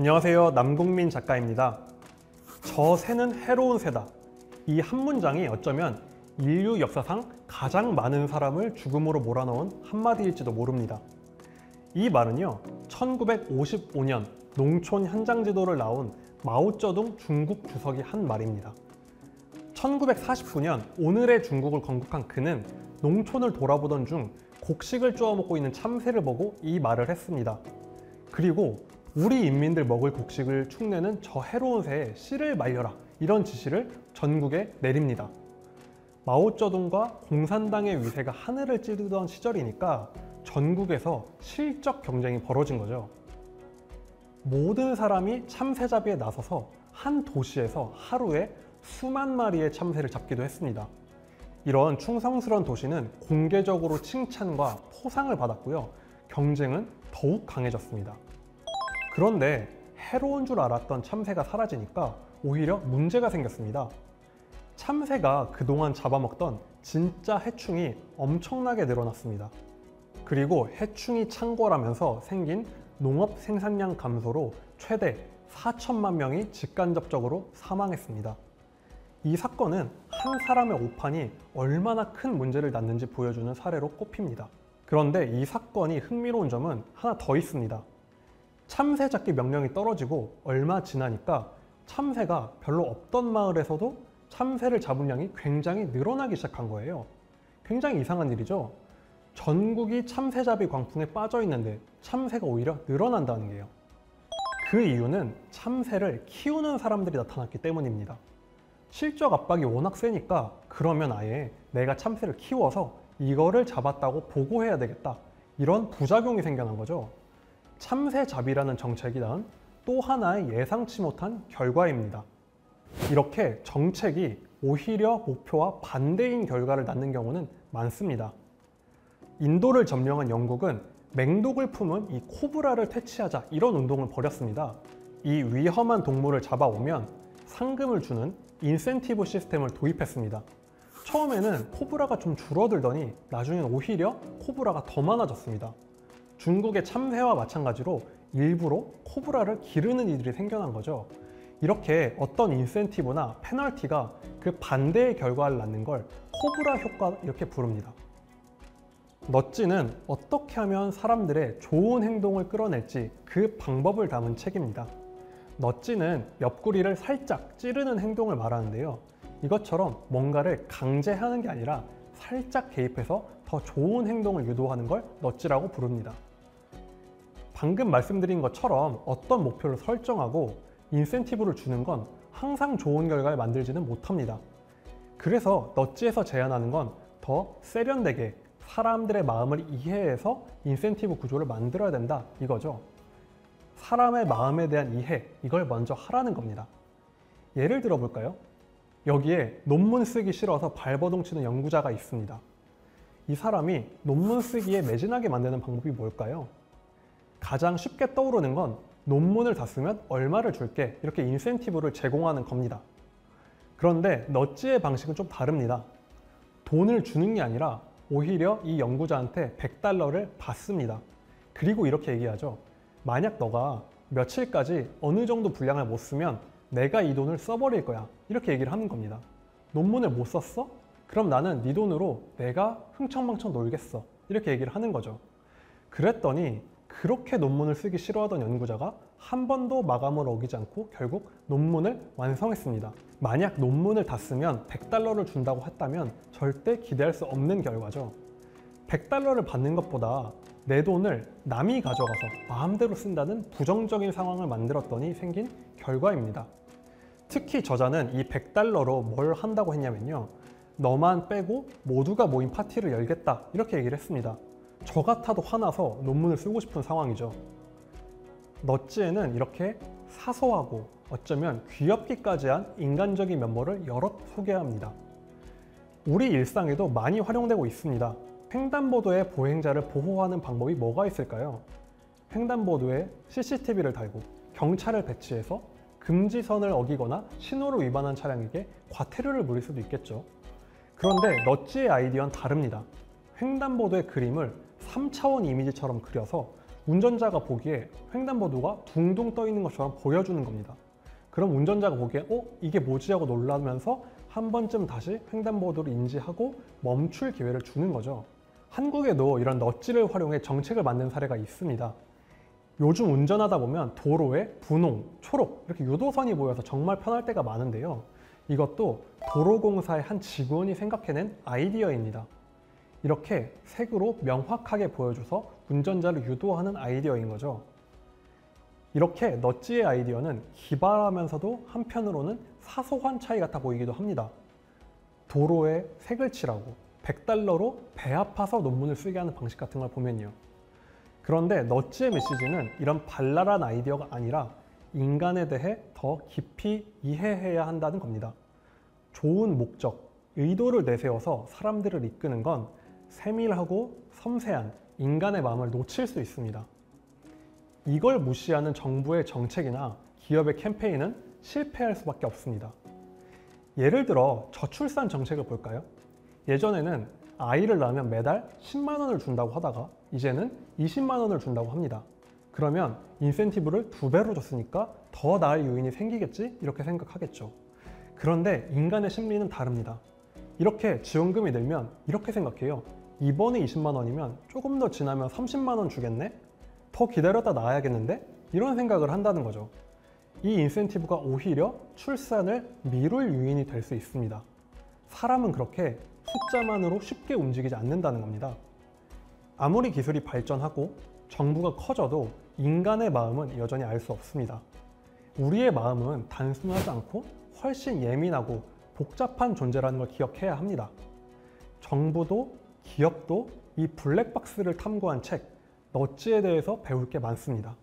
안녕하세요. 남국민 작가입니다. 저 새는 해로운 새다. 이 한 문장이 어쩌면 인류 역사상 가장 많은 사람을 죽음으로 몰아넣은 한마디일지도 모릅니다. 이 말은요, 1955년 농촌 현장 지도를 나온 마오쩌둥 중국 주석이 한 말입니다. 1949년 오늘의 중국을 건국한 그는 농촌을 돌아보던 중 곡식을 쪼아 먹고 있는 참새를 보고 이 말을 했습니다. 그리고 우리 인민들 먹을 곡식을 축내는 저 해로운 새에 씨를 말려라, 이런 지시를 전국에 내립니다. 마오쩌둥과 공산당의 위세가 하늘을 찌르던 시절이니까 전국에서 실적 경쟁이 벌어진 거죠. 모든 사람이 참새잡이에 나서서 한 도시에서 하루에 수만 마리의 참새를 잡기도 했습니다. 이런 충성스러운 도시는 공개적으로 칭찬과 포상을 받았고요. 경쟁은 더욱 강해졌습니다. 그런데 해로운 줄 알았던 참새가 사라지니까 오히려 문제가 생겼습니다. 참새가 그동안 잡아먹던 진짜 해충이 엄청나게 늘어났습니다. 그리고 해충이 창궐하면서 생긴 농업 생산량 감소로 최대 4천만 명이 직간접적으로 사망했습니다. 이 사건은 한 사람의 오판이 얼마나 큰 문제를 낳는지 보여주는 사례로 꼽힙니다. 그런데 이 사건이 흥미로운 점은 하나 더 있습니다. 참새 잡기 명령이 떨어지고 얼마 지나니까 참새가 별로 없던 마을에서도 참새를 잡은 양이 굉장히 늘어나기 시작한 거예요. 굉장히 이상한 일이죠. 전국이 참새잡이 광풍에 빠져 있는데 참새가 오히려 늘어난다는 게요. 그 이유는 참새를 키우는 사람들이 나타났기 때문입니다. 실적 압박이 워낙 세니까 그러면 아예 내가 참새를 키워서 이거를 잡았다고 보고해야 되겠다, 이런 부작용이 생겨난 거죠. 참새잡이라는 정책이 낳은 또 하나의 예상치 못한 결과입니다. 이렇게 정책이 오히려 목표와 반대인 결과를 낳는 경우는 많습니다. 인도를 점령한 영국은 맹독을 품은 이 코브라를 퇴치하자, 이런 운동을 벌였습니다. 이 위험한 동물을 잡아오면 상금을 주는 인센티브 시스템을 도입했습니다. 처음에는 코브라가 좀 줄어들더니 나중엔 오히려 코브라가 더 많아졌습니다. 중국의 참새와 마찬가지로 일부러 코브라를 기르는 이들이 생겨난 거죠. 이렇게 어떤 인센티브나 페널티가 그 반대의 결과를 낳는 걸 코브라 효과, 이렇게 부릅니다. 넛지는 어떻게 하면 사람들의 좋은 행동을 끌어낼지 그 방법을 담은 책입니다. 넛지는 옆구리를 살짝 찌르는 행동을 말하는데요. 이것처럼 뭔가를 강제하는 게 아니라 살짝 개입해서 더 좋은 행동을 유도하는 걸 넛지라고 부릅니다. 방금 말씀드린 것처럼 어떤 목표를 설정하고 인센티브를 주는 건 항상 좋은 결과를 만들지는 못합니다. 그래서 넛지에서 제안하는 건 더 세련되게 사람들의 마음을 이해해서 인센티브 구조를 만들어야 된다, 이거죠. 사람의 마음에 대한 이해, 이걸 먼저 하라는 겁니다. 예를 들어 볼까요? 여기에 논문 쓰기 싫어서 발버둥 치는 연구자가 있습니다. 이 사람이 논문 쓰기에 매진하게 만드는 방법이 뭘까요? 가장 쉽게 떠오르는 건 논문을 다 쓰면 얼마를 줄게, 이렇게 인센티브를 제공하는 겁니다. 그런데 넛지의 방식은 좀 다릅니다. 돈을 주는 게 아니라 오히려 이 연구자한테 $100를 받습니다. 그리고 이렇게 얘기하죠. 만약 너가 며칠까지 어느 정도 분량을 못 쓰면 내가 이 돈을 써버릴 거야, 이렇게 얘기를 하는 겁니다. 논문을 못 썼어? 그럼 나는 네 돈으로 내가 흥청망청 놀겠어, 이렇게 얘기를 하는 거죠. 그랬더니 그렇게 논문을 쓰기 싫어하던 연구자가 한 번도 마감을 어기지 않고 결국 논문을 완성했습니다. 만약 논문을 다 쓰면 $100를 준다고 했다면 절대 기대할 수 없는 결과죠. $100를 받는 것보다 내 돈을 남이 가져가서 마음대로 쓴다는 부정적인 상황을 만들었더니 생긴 결과입니다. 특히 저자는 이 $100로 뭘 한다고 했냐면요, 너만 빼고 모두가 모인 파티를 열겠다, 이렇게 얘기를 했습니다. 저 같아도 화나서 논문을 쓰고 싶은 상황이죠. 넛지에는 이렇게 사소하고 어쩌면 귀엽기까지 한 인간적인 면모를 여럿 소개합니다. 우리 일상에도 많이 활용되고 있습니다. 횡단보도의 보행자를 보호하는 방법이 뭐가 있을까요? 횡단보도에 CCTV를 달고 경찰을 배치해서 금지선을 어기거나 신호를 위반한 차량에게 과태료를 물릴 수도 있겠죠. 그런데 넛지의 아이디어는 다릅니다. 횡단보도의 그림을 3차원 이미지처럼 그려서 운전자가 보기에 횡단보도가 둥둥 떠 있는 것처럼 보여주는 겁니다. 그럼 운전자가 보기에 이게 뭐지 하고 놀라면서 한 번쯤 다시 횡단보도를 인지하고 멈출 기회를 주는 거죠. 한국에도 이런 넛지를 활용해 정책을 만든 사례가 있습니다. 요즘 운전하다 보면 도로에 분홍, 초록 이렇게 유도선이 보여서 정말 편할 때가 많은데요. 이것도 도로공사의 한 직원이 생각해낸 아이디어입니다. 이렇게 색으로 명확하게 보여줘서 운전자를 유도하는 아이디어인 거죠. 이렇게 넛지의 아이디어는 기발하면서도 한편으로는 사소한 차이 같아 보이기도 합니다. 도로에 색을 칠하고 $100로 배 아파서 논문을 쓰게 하는 방식 같은 걸 보면요. 그런데 넛지의 메시지는 이런 발랄한 아이디어가 아니라 인간에 대해 더 깊이 이해해야 한다는 겁니다. 좋은 목적, 의도를 내세워서 사람들을 이끄는 건 세밀하고 섬세한 인간의 마음을 놓칠 수 있습니다. 이걸 무시하는 정부의 정책이나 기업의 캠페인은 실패할 수밖에 없습니다. 예를 들어 저출산 정책을 볼까요? 예전에는 아이를 낳으면 매달 10만 원을 준다고 하다가 이제는 20만 원을 준다고 합니다. 그러면 인센티브를 2배로 줬으니까 더 낳을 요인이 생기겠지? 이렇게 생각하겠죠. 그런데 인간의 심리는 다릅니다. 이렇게 지원금이 늘면 이렇게 생각해요. 이번에 20만 원이면 조금 더 지나면 30만 원 주겠네? 더 기다렸다 낳아야겠는데? 이런 생각을 한다는 거죠. 이 인센티브가 오히려 출산을 미룰 요인이 될 수 있습니다. 사람은 그렇게 숫자만으로 쉽게 움직이지 않는다는 겁니다. 아무리 기술이 발전하고 정부가 커져도 인간의 마음은 여전히 알 수 없습니다. 우리의 마음은 단순하지 않고 훨씬 예민하고 복잡한 존재라는 걸 기억해야 합니다. 정부도 기업도 이 블랙박스를 탐구한 책, 넛지에 대해서 배울 게 많습니다.